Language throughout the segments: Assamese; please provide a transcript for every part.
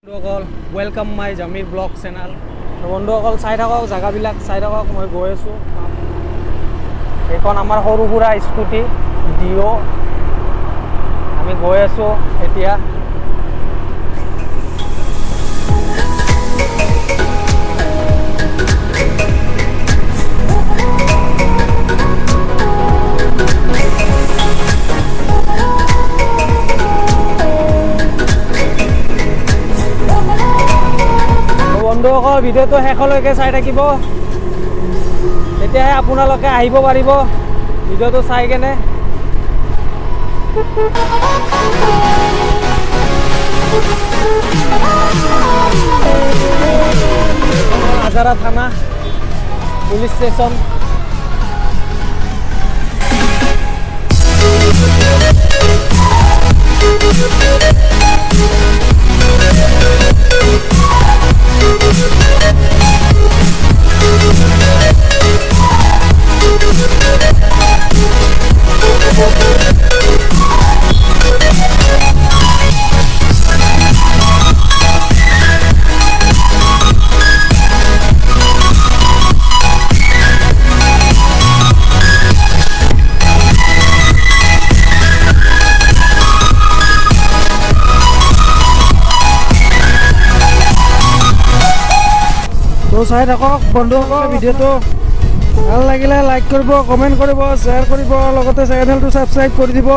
বন্ধুসকল welcome my Jamir blog channel. বন্ধুসকল চাই থাকক জেগাবিলাক, চাই থাকক। মই গৈ আছোঁ, এইখন আমাৰ সৰু সুৰা স্কুটি ডিঅ'। আমি গৈ আছোঁ এতিয়া। বন্ধুসকল ভিডিঅ'টো শেষলৈকে চাই থাকিব, তেতিয়াহে আপোনালোকে আহিব পাৰিব ভিডিঅ'টো চাই কেনে। আজাৰা থানা পুলিচ ষ্টেচন। তো চাই থাকক বন্ধুসকল, ভিডিঅ'টো ভাল লাগিলে লাইক কৰিব, কমেণ্ট কৰিব, শ্বেয়াৰ কৰিব, লগতে চেনেলটো ছাবস্ক্ৰাইব কৰি দিব।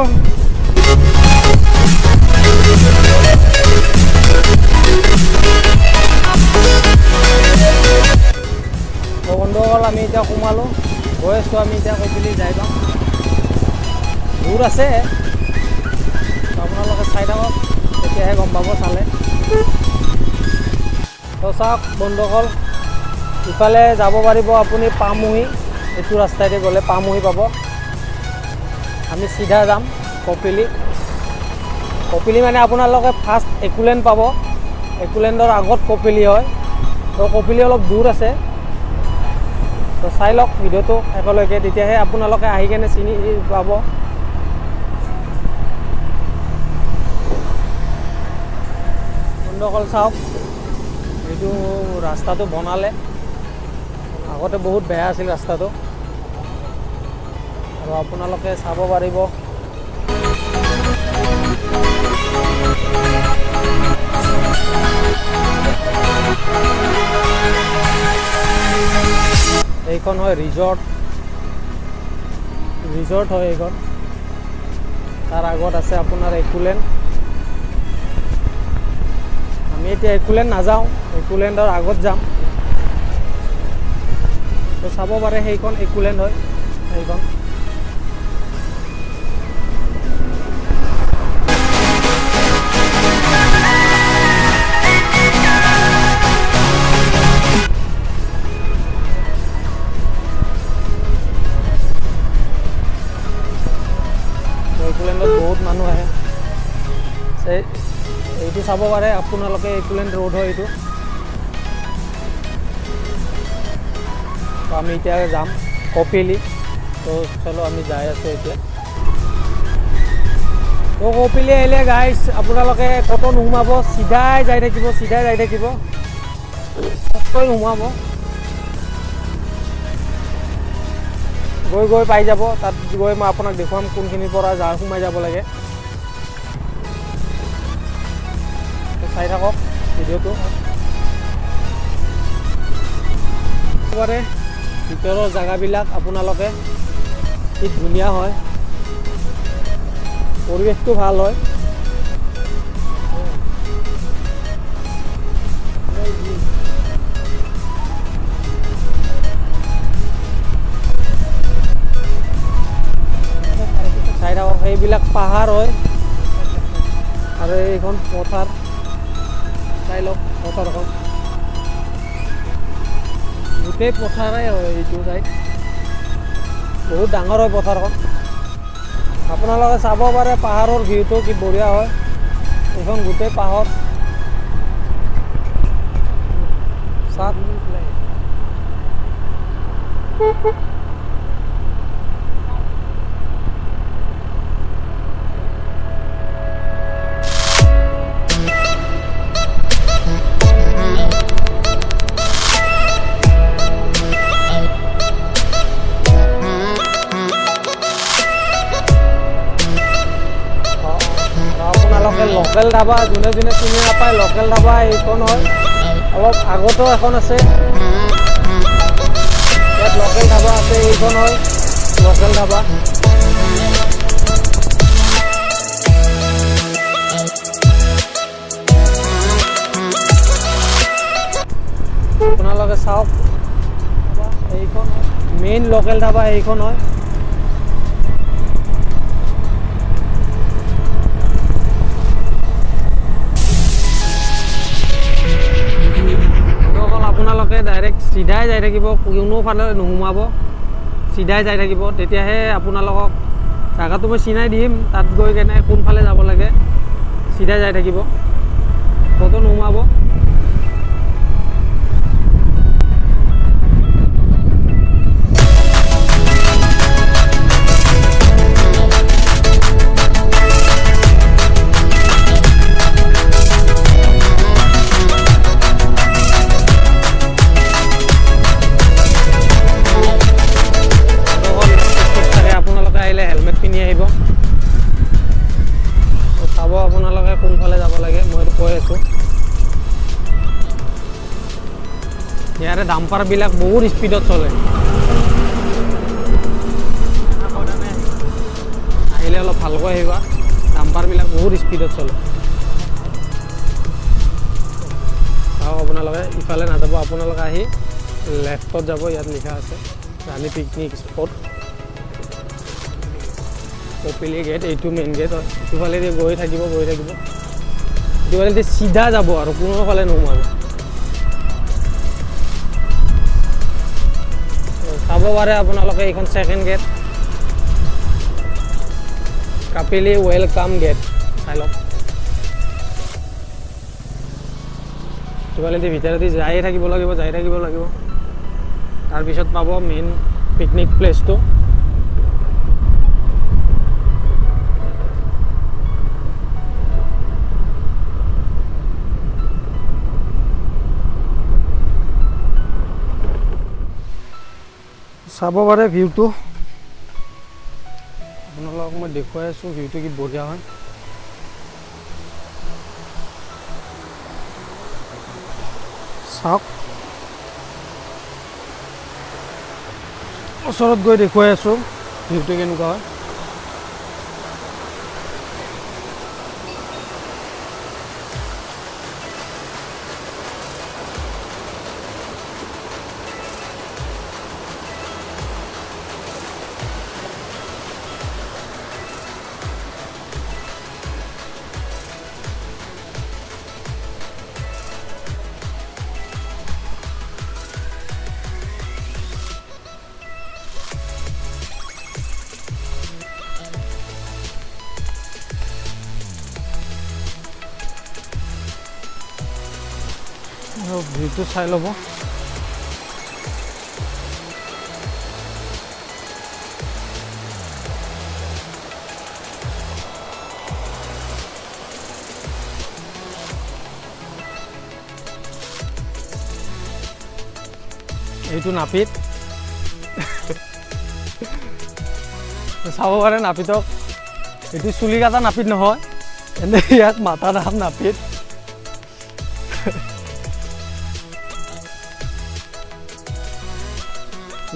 তো বন্ধুসকল আমি এতিয়া সোমালোঁ, গৈ আছোঁ আমি এতিয়া কপিলি যাই পাম। দূৰ আছে, আপোনালোকে চাই থাকক, তেতিয়াহে গম পাব চালে। তো চাওক বন্ধুসকল, ইফালে যাব পাৰিব আপুনি পামুহি, এইটো ৰাস্তাইদি গ'লে পামুহি পাব। আমি চিধা যাম কপিলি। কপিলি মানে আপোনালোকে ফাৰ্ষ্ট একোলেণ্ড পাব, একোলেণ্ডৰ আগত কপিলি হয়। তো কপিলি অলপ দূৰ আছে, তো চাই লওক ভিডিঅ'টো শেষলৈকে, তেতিয়াহে আপোনালোকে আহি কেনে চিনি পাব। বন্ধুসকল চাওক, এইটো ৰাস্তাটো বনালে, আগতে বহুত বেয়া আছিল ৰাস্তাটো, আৰু আপোনালোকে চাব পাৰিব। এইখন হয় ৰিজৰ্ট হয় এইখন। তাৰ আগত আছে আপোনাৰ একোলেণ্ড। আমি এতিয়া একোলেণ্ড নাযাওঁ, একোলেণ্ডৰ আগত যাম। তো চাব পাৰে সেইখন একোলেণ্ড হয়, সেইখন। একোলেণ্ডত বহুত মানুহ আহে, এইটো চাব পাৰে আপোনালোকে, একোলেণ্ড ৰোড হয় এইটো। তো আমি এতিয়া যাম কপিলি। তো চলো আমি যাই আছোঁ এতিয়া। তো কপিলি আহিলে গাইজ আপোনালোকে ক'তো নোসোমাব, চিধাই যাই থাকিব, চিধাই যাই থাকিব, ক'তোই নোসোমাব। গৈ গৈ পাই যাব, তাত গৈ মই আপোনাক দেখুৱাম কোনখিনিৰ পৰা সোমাই যাব লাগে। চাই থাকক ভিডিঅ'টো। ভিতৰৰ জেগাবিলাক আপোনালোকে কি ধুনীয়া হয়, পৰিৱেশটো ভাল হয়। চাই থাকক, সেইবিলাক পাহাৰ হয়, আৰু এইখন পথাৰ। চাই লওক পথাৰখন, গোটেই পথাৰেই হয় এইটো চাইড, বহুত ডাঙৰ হয় পথাৰখন। আপোনালোকে চাব পাৰে পাহাৰৰ ভিউটো কি বঢ়িয়া হয়। এইখন গোটেই পাহাৰ। চাওক লোকেল ধাবা, যোনে যোনে চিনি নাপায় লোকেল ধাবা এইখন হয়। অলপ আগতো এখন আছে, ইয়াত লোকেল ধাবা আছে, এইখন হয় লোকেল ধাবা। আপোনালোকে চাওক, এইখন মেইন লোকেল ধাবা এইখন হয়। আপোনালোকে ডাইৰেক্ট চিধাই যাই থাকিব, কোনোফালে নোসোমাব, চিধাই যাই থাকিব, তেতিয়াহে আপোনালোকক জেগাটো মই চিনাই দিম। তাত গৈ কেনে কোনফালে যাব লাগে চিধাই যাই থাকিব, ক'তো নোসোমাব। হেলমেট পিন্ধি আহিব। চাব আপোনালোকে কোনফালে যাব লাগে, মই কৈ আছোঁ। ইয়াৰে ডাম্পাৰবিলাক বহুত স্পীডত চলে, আহিলে অলপ ভালকৈ আহিবা। ডাম্পাৰবিলাক বহুত স্পীডত চলে। চাওক আপোনালোকে ইফালে নাযাব, আপোনালোকে আহি লেফ্টত যাব, ইয়াত লিখা আছে ৰাণী পিকনিক স্পট, কপিলী গেট, এইটো মেইন গেট হয়। ইটোফালেদি গৈ থাকিব, ইটোফালেদি চিধা যাব আৰু কোনোফালে নোসোমাব। চাব পাৰে আপোনালোকে এইখন second gate, Kopili welcome gate, চাই লওক। ইটোফালেদি ভিতৰেদি যাই থাকিব লাগিব। তাৰপিছত পাব মেইন পিকনিক প্লেচটো। চাব পাৰে ভিউটো, আপোনালোকক মই দেখুৱাই আছোঁ ভিউটো কি বঢ়িয়া হয়। চাওক, ওচৰত গৈ দেখুৱাই আছোঁ ভিউটো কেনেকুৱা হয়। ভিউটো চাই ল'ব। এইটো নাপিত, চাব পাৰে নাপিতক। এইটো চুলি কাটা নাপিত নহয়, এনে ইয়াত মাথা দাম নাপিত।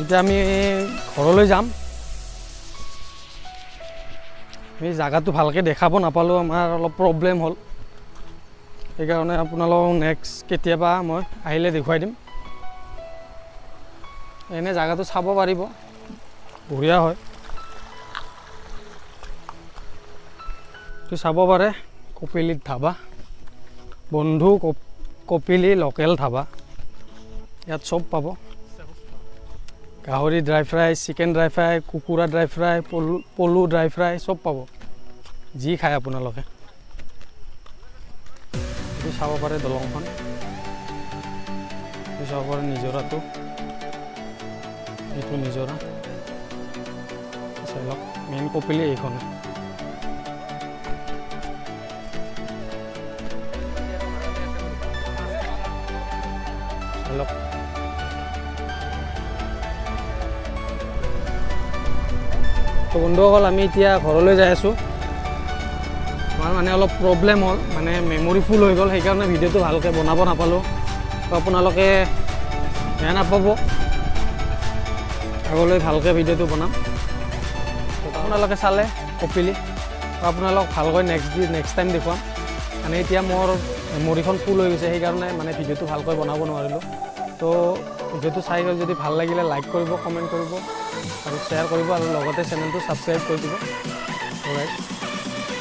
এতিয়া আমি ঘৰলৈ যাম। আমি জাগাটো ভালকৈ দেখাব নাপালোঁ, আমাৰ অলপ প্ৰব্লেম হ'ল। সেইকাৰণে আপোনালোকক নেক্সট কেতিয়াবা মই আহিলে দেখুৱাই দিম। এনে জাগাটো চাব পাৰিব, বঢ়িয়া হয়। চাব পাৰে কপিলী ধাবা, বন্ধু কপিলী লোকেল ধাবা। ইয়াত চব পাব, গাহৰি dry fry, chicken dry fry, কুকুৰা ড্ৰাই ফ্ৰাই, পলু ড্ৰাই ফ্ৰাই চব পাব, যি খায় আপোনালোকে। এইটো চাব পাৰে দলংখন, এইটো চাব পাৰে নিজৰাটো, এইটো নিজৰা। চাই লওক, মেইন কপিলী এইখন। চাই লওক, তো বন্ধুসকল আমি এতিয়া ঘৰলৈ যাই আছোঁ। আমাৰ মানে অলপ প্ৰব্লেম হ'ল, মানে মেমৰি ফুল হৈ গ'ল, সেইকাৰণে ভিডিঅ'টো ভালকৈ বনাব নাপালোঁ। তো আপোনালোকে বেয়া নাপাব, আগলৈ ভালকৈ ভিডিঅ'টো বনাম। তো আপোনালোকে চালে কপিলি, তো আপোনালোক ভালকৈ নেক্সট টাইম দেখুৱাম। মানে এতিয়া মোৰ মেমৰিখন ফুল হৈ গৈছে, সেইকাৰণে মানে ভিডিঅ'টো ভালকৈ বনাব নোৱাৰিলোঁ। তো ভিডিঅ'টো চাই যদি ভাল লাগিলে লাইক কৰিব, কমেণ্ট কৰিব আৰু শ্বেয়াৰ কৰিব, আৰু লগতে চেনেলটো ছাবস্ক্ৰাইব কৰি দিব।